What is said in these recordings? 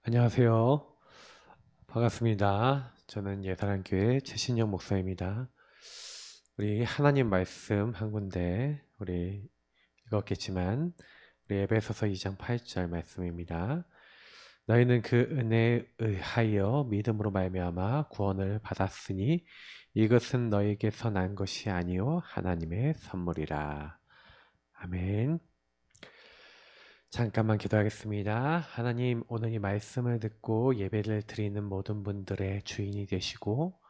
안녕하세요. 반갑습니다. 저는 예사랑교회 최신영 목사입니다. 우리 하나님 말씀 한 군데 우리 읽었겠지만 우리 에베소서 2장 8절 말씀입니다. 너희는 그 은혜에 의하여 믿음으로 말미암아 구원을 받았으니 이것은 너희에게서 난 것이 아니요 하나님의 선물이라. 아멘. 잠깐만 기도하겠습니다. 하나님, 오늘 이 말씀을 듣고 예배를 드리는 모든 분들의 주인이 되시고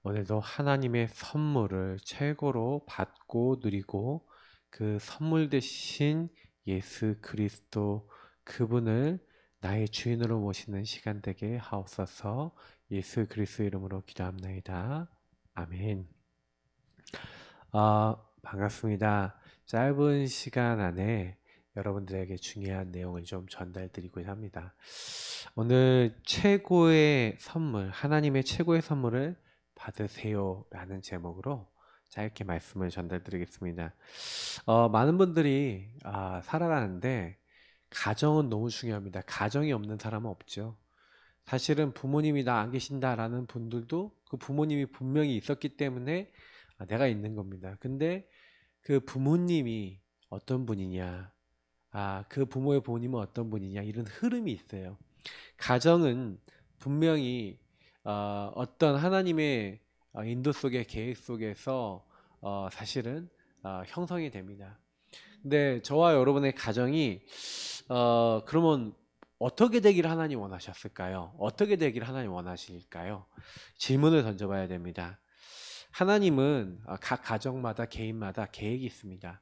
오늘도 하나님의 선물을 최고로 받고 누리고 그 선물 대신 예수 그리스도 그분을 나의 주인으로 모시는 시간 되게 하옵소서. 예수 그리스도 이름으로 기도합나이다. 아멘. 반갑습니다. 짧은 시간 안에 여러분들에게 중요한 내용을 좀 전달드리고자 합니다. 오늘 최고의 선물, 하나님의 최고의 선물을 받으세요 라는 제목으로 짧게 말씀을 전달드리겠습니다. 많은 분들이 살아가는데 가정은 너무 중요합니다. 가정이 없는 사람은 없죠. 사실은 부모님이 나 안 계신다라는 분들도 그 부모님이 분명히 있었기 때문에 내가 있는 겁니다. 근데 그 부모님이 어떤 분이냐, 그 부모의 부모님은 어떤 분이냐, 이런 흐름이 있어요. 가정은 분명히 어떤 하나님의 인도 속의 계획 속에서 사실은 형성이 됩니다. 근데 저와 여러분의 가정이 그러면 어떻게 되기를 하나님 원하셨을까요? 어떻게 되기를 하나님 원하실까요? 질문을 던져봐야 됩니다. 하나님은 각 가정마다 개인마다 계획이 있습니다.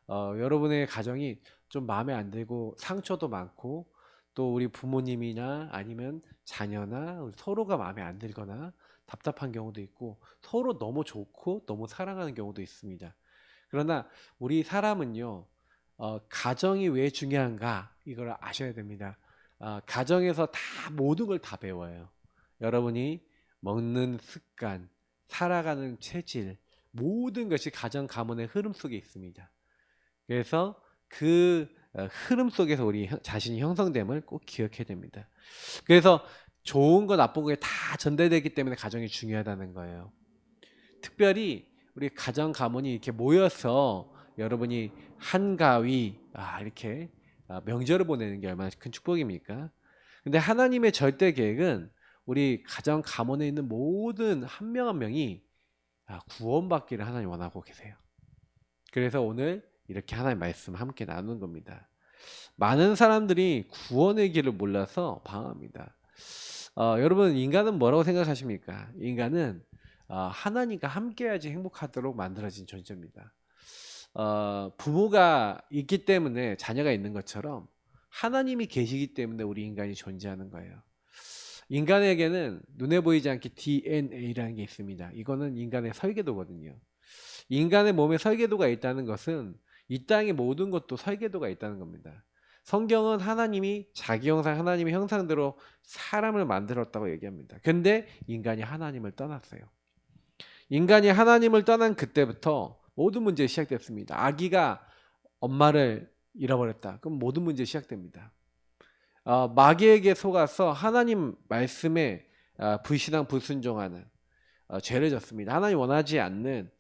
여러분의 가정이 좀 마음에 안 들고 상처도 많고 또 우리 부모님이나 아니면 자녀나 서로가 마음에 안 들거나 답답한 경우도 있고 서로 너무 좋고 너무 사랑하는 경우도 있습니다. 그러나 우리 사람은요, 가정이 왜 중요한가 이걸 아셔야 됩니다. 가정에서 다 모든 걸 다 배워요. 여러분이 먹는 습관, 살아가는 체질, 모든 것이 가정 가문의 흐름 속에 있습니다. 그래서 그 흐름 속에서 우리 자신이 형성됨을 꼭 기억해야 됩니다. 그래서 좋은 거 나쁜 거에 다 전달되기 때문에 가정이 중요하다는 거예요. 특별히 우리 가정 가문이 이렇게 모여서 여러분이 한가위 이렇게 명절을 보내는 게 얼마나 큰 축복입니까? 근데 하나님의 절대 계획은 우리 가정 가문에 있는 모든 한 명 한 명이 구원받기를 하나님 원하고 계세요. 그래서 오늘 이렇게 하나님 말씀 함께 나누는 겁니다. 많은 사람들이 구원의 길을 몰라서 방황합니다. 여러분, 인간은 뭐라고 생각하십니까? 인간은 하나님과 함께해야지 행복하도록 만들어진 존재입니다. 부모가 있기 때문에 자녀가 있는 것처럼 하나님이 계시기 때문에 우리 인간이 존재하는 거예요. 인간에게는 눈에 보이지 않게 DNA라는 게 있습니다. 이거는 인간의 설계도거든요. 인간의 몸에 설계도가 있다는 것은 이 땅의 모든 것도 설계도가 있다는 겁니다. 성경은 하나님이 자기 형상, 하나님의 형상대로 사람을 만들었다고 얘기합니다. 근데 인간이 하나님을 떠났어요. 인간이 하나님을 떠난 그때부터 모든 문제 시작됐습니다. 아기가 엄마를 잃어버렸다. 그럼 모든 문제 시작됩니다. 마귀에게 속아서 하나님 말씀에 불신앙 불순종하는 죄를 졌습니다. 하나님 원하지 않는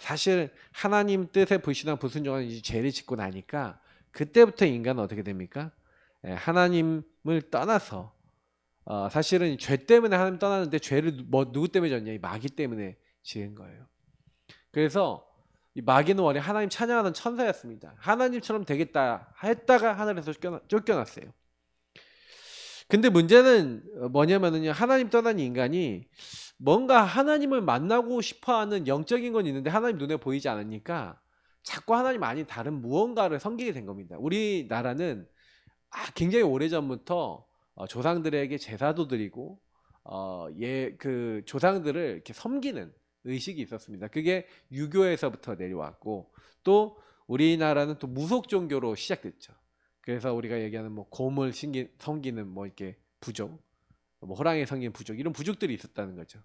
사실 하나님 뜻에 불신앙 불순종하는 이 죄를 짓고 나니까 그때부터 인간은 어떻게 됩니까? 하나님을 떠나서 사실은 죄 때문에 하나님 떠나는데 죄를 누구 때문에 졌냐? 이 마귀 때문에 지은 거예요. 그래서 이 마귀는 원래 하나님 찬양하는 천사였습니다. 하나님처럼 되겠다 했다가 하늘에서 쫓겨났어요. 근데 문제는 뭐냐면요, 하나님 떠난 인간이 뭔가 하나님을 만나고 싶어하는 영적인 건 있는데 하나님 눈에 보이지 않으니까 자꾸 하나님 아닌 다른 무언가를 섬기게 된 겁니다. 우리나라는 굉장히 오래전부터 조상들에게 제사도 드리고 그 조상들을 이렇게 섬기는 의식이 있었습니다. 그게 유교에서부터 내려왔고 또 우리나라는 또 무속 종교로 시작됐죠. 그래서 우리가 얘기하는 뭐 곰을 섬기는 뭐 이렇게 부족, 뭐 호랑이 섬기는 부족, 이런 부족들이 있었다는 거죠.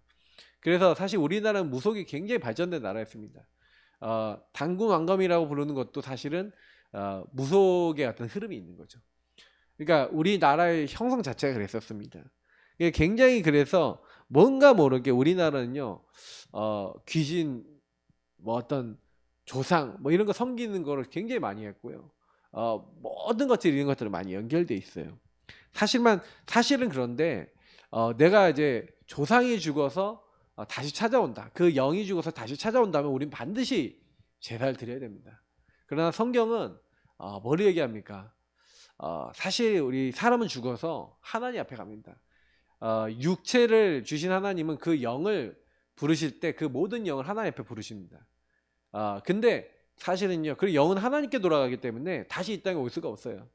그래서 사실 우리나라는 무속이 굉장히 발전된 나라였습니다. 당군 왕검이라고 부르는 것도 사실은 무속의 어떤 흐름이 있는 거죠. 그러니까 우리나라의 형성 자체가 그랬었습니다. 이게 굉장히 그래서 뭔가 모르게 우리나라는요, 귀신, 뭐 어떤 조상, 뭐 이런 거 섬기는 거를 굉장히 많이 했고요. 모든 것들 이런 것들은 많이 연결돼 있어요. 사실은 그런데 내가 이제 조상이 죽어서 다시 찾아온다. 그 영이 죽어서 다시 찾아온다면 우린 반드시 제사를 드려야 됩니다. 그러나 성경은 뭐를 얘기합니까? 사실 우리 사람은 죽어서 하나님 앞에 갑니다. 육체를 주신 하나님은 그 영을 부르실 때 그 모든 영을 하나님 앞에 부르십니다. 근데 사실은요, 그 영은 하나님께 돌아가기 때문에 다시 이 땅에 올 수가 없어요.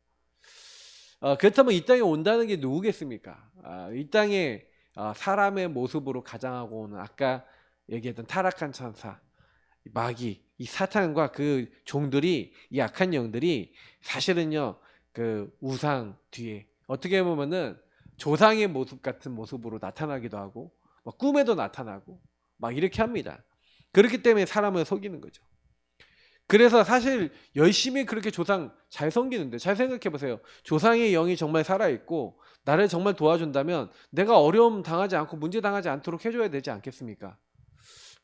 그렇다면 이 땅에 온다는 게 누구겠습니까? 이 땅에 사람의 모습으로 가장하고 오는 아까 얘기했던 타락한 천사, 마귀, 이 사탄과 그 종들이, 이 악한 영들이 사실은요, 그 우상 뒤에 어떻게 보면은 조상의 모습 같은 모습으로 나타나기도 하고, 막 꿈에도 나타나고, 막 이렇게 합니다. 그렇기 때문에 사람을 속이는 거죠. 그래서 사실 열심히 그렇게 조상 잘 섬기는데, 잘 생각해 보세요. 조상의 영이 정말 살아있고 나를 정말 도와준다면 내가 어려움 당하지 않고 문제 당하지 않도록 해줘야 되지 않겠습니까?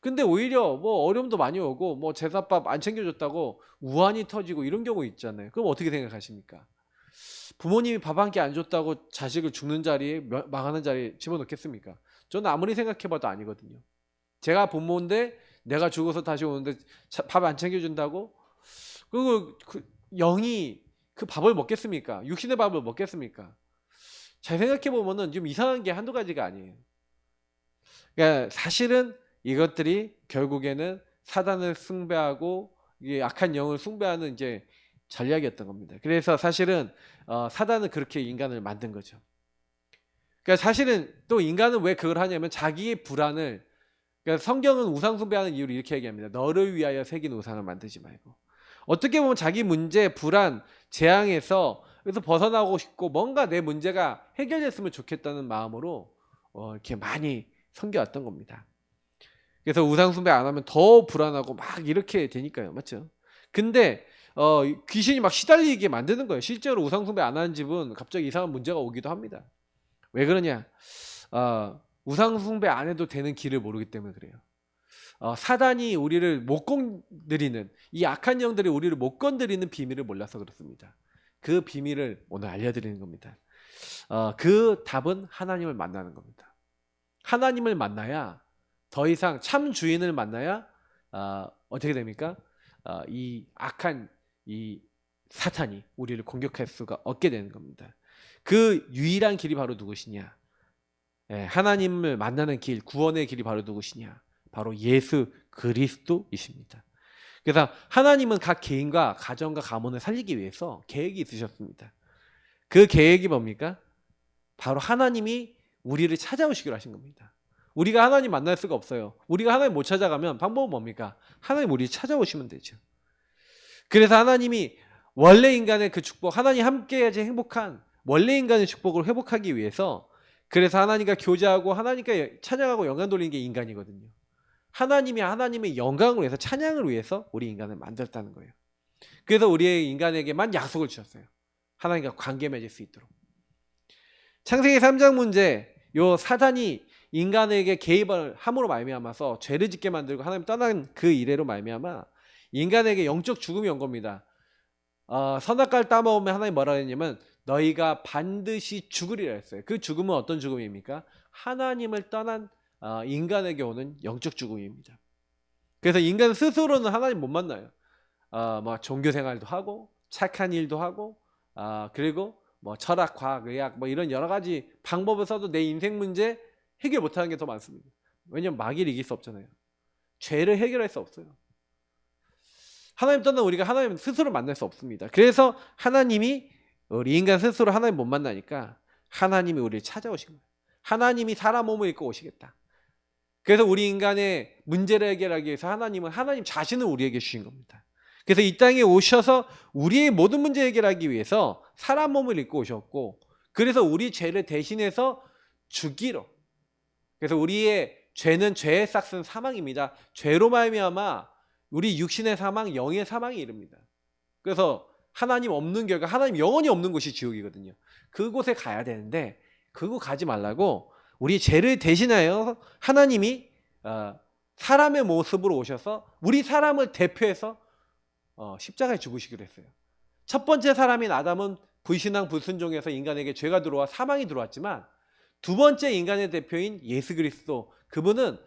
근데 오히려 뭐 어려움도 많이 오고 뭐 제사밥 안 챙겨줬다고 우환이 터지고 이런 경우 있잖아요. 그럼 어떻게 생각하십니까? 부모님이 밥 한 끼 안 줬다고 자식을 죽는 자리에, 망하는 자리에 집어넣겠습니까? 저는 아무리 생각해봐도 아니거든요. 제가 부모인데 내가 죽어서 다시 오는데 밥 안 챙겨준다고? 그 영이 그 밥을 먹겠습니까? 육신의 밥을 먹겠습니까? 잘 생각해보면은 좀 이상한 게 한두 가지가 아니에요. 그러니까 사실은 이것들이 결국에는 사단을 숭배하고 이게 악한 영을 숭배하는 이제 전략이었던 겁니다. 그래서 사실은 사단은 그렇게 인간을 만든 거죠. 그러니까 사실은 또 인간은 왜 그걸 하냐면 자기의 불안을, 그러니까 성경은 우상 숭배하는 이유를 이렇게 얘기합니다. 너를 위하여 새긴 우상을 만들지 말고. 어떻게 보면 자기 문제, 불안, 재앙에서 그래서 벗어나고 싶고 뭔가 내 문제가 해결됐으면 좋겠다는 마음으로 이렇게 많이 섬겨왔던 겁니다. 그래서 우상 숭배 안 하면 더 불안하고 막 이렇게 되니까요. 맞죠? 근데 귀신이 막 시달리게 만드는 거예요. 실제로 우상 숭배 안 하는 집은 갑자기 이상한 문제가 오기도 합니다. 왜 그러냐? 우상 숭배 안 해도 되는 길을 모르기 때문에 그래요. 사단이 우리를 못 건드리는, 이 악한 영들이 우리를 못 건드리는 비밀을 몰라서 그렇습니다. 그 비밀을 오늘 알려드리는 겁니다. 그 답은 하나님을 만나는 겁니다. 하나님을 만나야, 더 이상 참 주인을 만나야 어떻게 됩니까? 이 악한 이 사탄이 우리를 공격할 수가 없게 되는 겁니다. 그 유일한 길이 바로 누구시냐? 하나님을 만나는 길, 구원의 길이 바로 누구시냐? 바로 예수 그리스도이십니다. 그래서 하나님은 각 개인과 가정과 가문을 살리기 위해서 계획이 있으셨습니다. 그 계획이 뭡니까? 바로 하나님이 우리를 찾아오시기로 하신 겁니다. 우리가 하나님 만날 수가 없어요. 우리가 하나님 못 찾아가면 방법은 뭡니까? 하나님 우리를 찾아오시면 되죠. 그래서 하나님이 원래 인간의 그 축복, 하나님 함께해야지 행복한 원래 인간의 축복을 회복하기 위해서, 그래서 하나님과 교제하고 하나님께 찬양하고 영광 돌리는 게 인간이거든요. 하나님이 하나님의 영광을 위해서, 찬양을 위해서 우리 인간을 만들었다는 거예요. 그래서 우리의 인간에게만 약속을 주셨어요. 하나님과 관계 맺을 수 있도록. 창세기 3장 문제, 요 사단이 인간에게 개입을 함으로 말미암아서 죄를 짓게 만들고 하나님 떠난 그 이래로 말미암아 인간에게 영적 죽음이 온 겁니다. 선악과를 따먹으면 하나님 뭐라 했냐면 너희가 반드시 죽으리라 했어요. 그 죽음은 어떤 죽음입니까? 하나님을 떠난 인간에게 오는 영적 죽음입니다. 그래서 인간 스스로는 하나님 못 만나요. 뭐 종교 생활도 하고 착한 일도 하고 그리고 뭐 철학, 과학, 의학 뭐 이런 여러 가지 방법을 써도 내 인생 문제 해결 못하는 게 더 많습니다. 왜냐면 마귀를 이길 수 없잖아요. 죄를 해결할 수 없어요. 하나님 떠난 우리가 하나님 스스로 만날 수 없습니다. 그래서 하나님이 우리 인간 스스로 하나님 못 만나니까 하나님이 우리를 찾아오신 거예요. 하나님이 사람 몸을 입고 오시겠다. 그래서 우리 인간의 문제를 해결하기 위해서 하나님은 하나님 자신을 우리에게 주신 겁니다. 그래서 이 땅에 오셔서 우리의 모든 문제 해결하기 위해서 사람 몸을 입고 오셨고, 그래서 우리 죄를 대신해서 죽이러, 그래서 우리의 죄는 죄의 싹은 사망입니다. 죄로 말미암아 우리 육신의 사망, 영의 사망이 이릅니다. 그래서 하나님 없는 결과, 하나님 영원히 없는 곳이 지옥이거든요. 그곳에 가야 되는데 그곳 가지 말라고 우리 죄를 대신하여 하나님이 사람의 모습으로 오셔서 우리 사람을 대표해서 십자가에 죽으시기로 했어요. 첫 번째 사람인 아담은 불신앙 불순종에서 인간에게 죄가 들어와 사망이 들어왔지만 두 번째 인간의 대표인 예수 그리스도, 그분은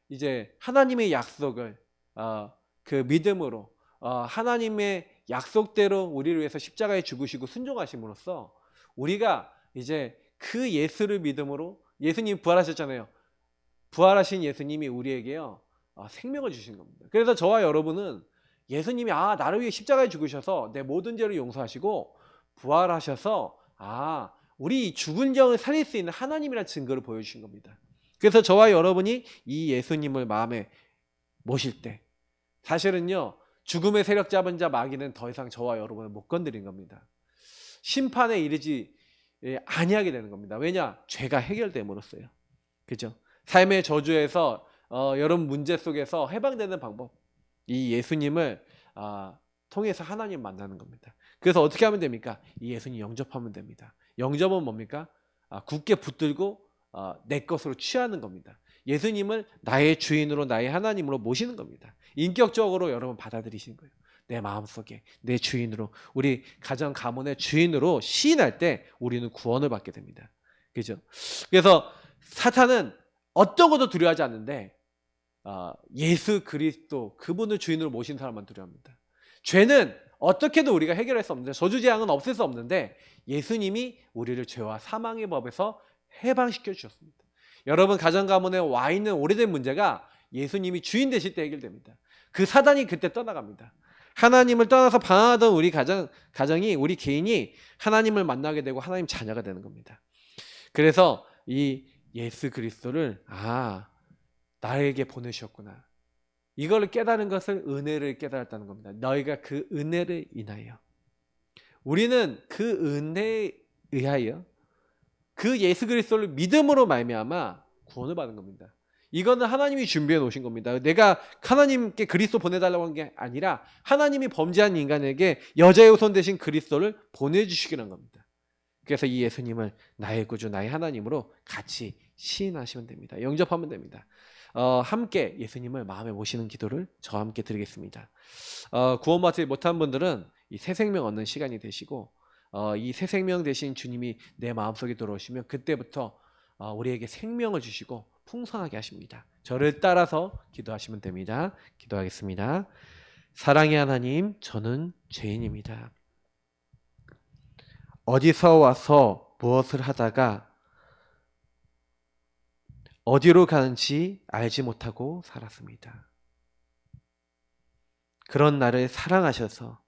이제 하나님의 약속을 그 믿음으로 하나님의 약속대로 우리를 위해서 십자가에 죽으시고 순종하심으로써 우리가 이제 그 예수를 믿음으로, 예수님 부활하셨잖아요. 부활하신 예수님이 우리에게요 생명을 주신 겁니다. 그래서 저와 여러분은 예수님이 나를 위해 십자가에 죽으셔서 내 모든 죄를 용서하시고 부활하셔서 우리 죽은 영을 살릴 수 있는 하나님이라는 증거를 보여주신 겁니다. 그래서 저와 여러분이 이 예수님을 마음에 모실 때 사실은요 죽음의 세력 잡은 자 마귀는 더 이상 저와 여러분을 못 건드린 겁니다. 심판에 이르지 아니하게 되는 겁니다. 왜냐? 죄가 해결됨으로써요. 그죠? 삶의 저주에서 여러분 문제 속에서 해방되는 방법, 이 예수님을 통해서 하나님 만나는 겁니다. 그래서 어떻게 하면 됩니까? 이 예수님 영접하면 됩니다. 영접은 뭡니까? 굳게 붙들고 내 것으로 취하는 겁니다. 예수님을 나의 주인으로, 나의 하나님으로 모시는 겁니다. 인격적으로 여러분 받아들이시는 거예요. 내 마음속에 내 주인으로, 우리 가정 가문의 주인으로 시인할 때 우리는 구원을 받게 됩니다. 그죠? 그래서 사탄은 어떤 것도 두려워하지 않는데 예수 그리스도, 그분을 주인으로 모신 사람만 두려워합니다. 죄는 어떻게도 우리가 해결할 수 없는데, 저주재앙은 없앨 수 없는데 예수님이 우리를 죄와 사망의 법에서 해방시켜 주셨습니다. 여러분 가정 가문에 와 있는 오래된 문제가 예수님이 주인 되실 때 해결됩니다. 그 사단이 그때 떠나갑니다. 하나님을 떠나서 방황하던 우리 가정이, 우리 개인이 하나님을 만나게 되고 하나님 자녀가 되는 겁니다. 그래서 이 예수 그리스도를 나에게 보내셨구나, 이걸 깨달은 것을 은혜를 깨달았다는 겁니다. 너희가 그 은혜를 인하여, 우리는 그 은혜에 의하여 그 예수 그리스도를 믿음으로 말미암아 구원을 받은 겁니다. 이거는 하나님이 준비해 놓으신 겁니다. 내가 하나님께 그리스도 보내달라고 한 게 아니라 하나님이 범죄한 인간에게 여자의 후손 되신 그리스도를 보내주시기로 한 겁니다. 그래서 이 예수님을 나의 구주, 나의 하나님으로 같이 시인하시면 됩니다. 영접하면 됩니다. 함께 예수님을 마음에 모시는 기도를 저와 함께 드리겠습니다. 구원받지 못한 분들은 이 새 생명 얻는 시간이 되시고, 이 새 생명 되신 주님이 내 마음속에 들어오시면 그때부터 우리에게 생명을 주시고 풍성하게 하십니다. 저를 따라서 기도하시면 됩니다. 기도하겠습니다. 사랑의 하나님, 저는 죄인입니다. 어디서 와서 무엇을 하다가 어디로 가는지 알지 못하고 살았습니다. 그런 나를 사랑하셔서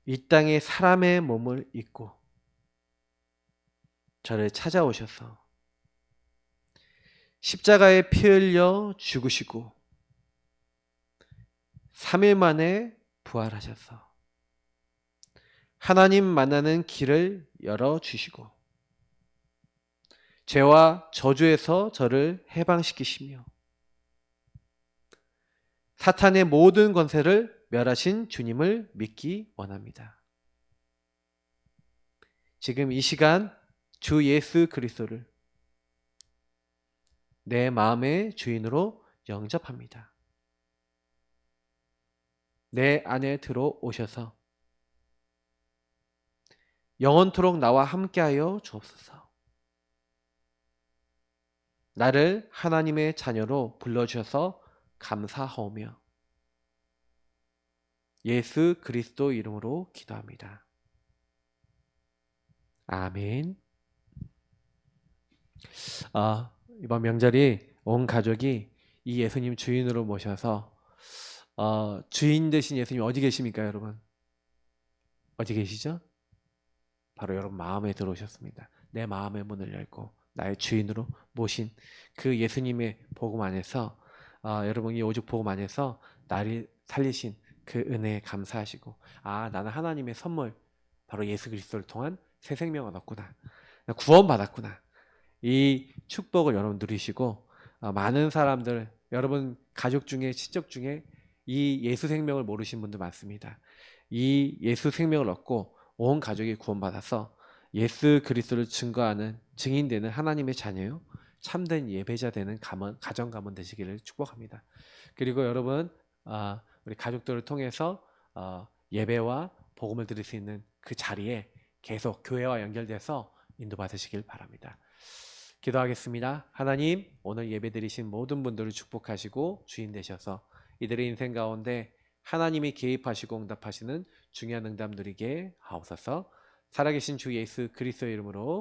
이 땅에 사람의 몸을 입고 저를 찾아오셔서 십자가에 피 흘려 죽으시고 3일 만에 부활하셔서 하나님 만나는 길을 열어주시고 죄와 저주에서 저를 해방시키시며 사탄의 모든 권세를 멸하신 주님을 믿기 원합니다. 지금 이 시간 주 예수 그리스도를 내 마음의 주인으로 영접합니다. 내 안에 들어오셔서 영원토록 나와 함께하여 주옵소서. 나를 하나님의 자녀로 불러주셔서 감사하오며 예수 그리스도 이름으로 기도합니다. 아멘. 이번 명절이 온 가족이 이 예수님 주인으로 모셔서 주인 되신 예수님 어디 계십니까, 여러분? 어디 계시죠? 바로 여러분 마음에 들어오셨습니다. 내 마음의 문을 열고 나의 주인으로 모신 그 예수님의 복음 안에서 여러분이 오직 복음 안에서 나를 살리신 그 은혜에 감사하시고 나는 하나님의 선물, 바로 예수 그리스도를 통한 새 생명을 얻었구나, 구원받았구나, 이 축복을 여러분 누리시고 많은 사람들, 여러분 가족 중에 친척 중에 이 예수 생명을 모르신 분들 많습니다. 이 예수 생명을 얻고 온 가족이 구원받아서 예수 그리스도를 증거하는 증인되는 하나님의 자녀요. 참된 예배자 되는 가정 가문 되시기를 축복합니다. 그리고 여러분 우리 가족들을 통해서 예배와 복음을 드릴 수 있는 그 자리에 계속 교회와 연결돼서 인도받으시길 바랍니다. 기도하겠습니다. 하나님, 오늘 예배드리신 모든 분들을 축복하시고 주인 되셔서 이들의 인생 가운데 하나님이 개입하시고 응답하시는 중요한 응답 누리게 하옵소서. 살아계신 주 예수 그리스도의 이름으로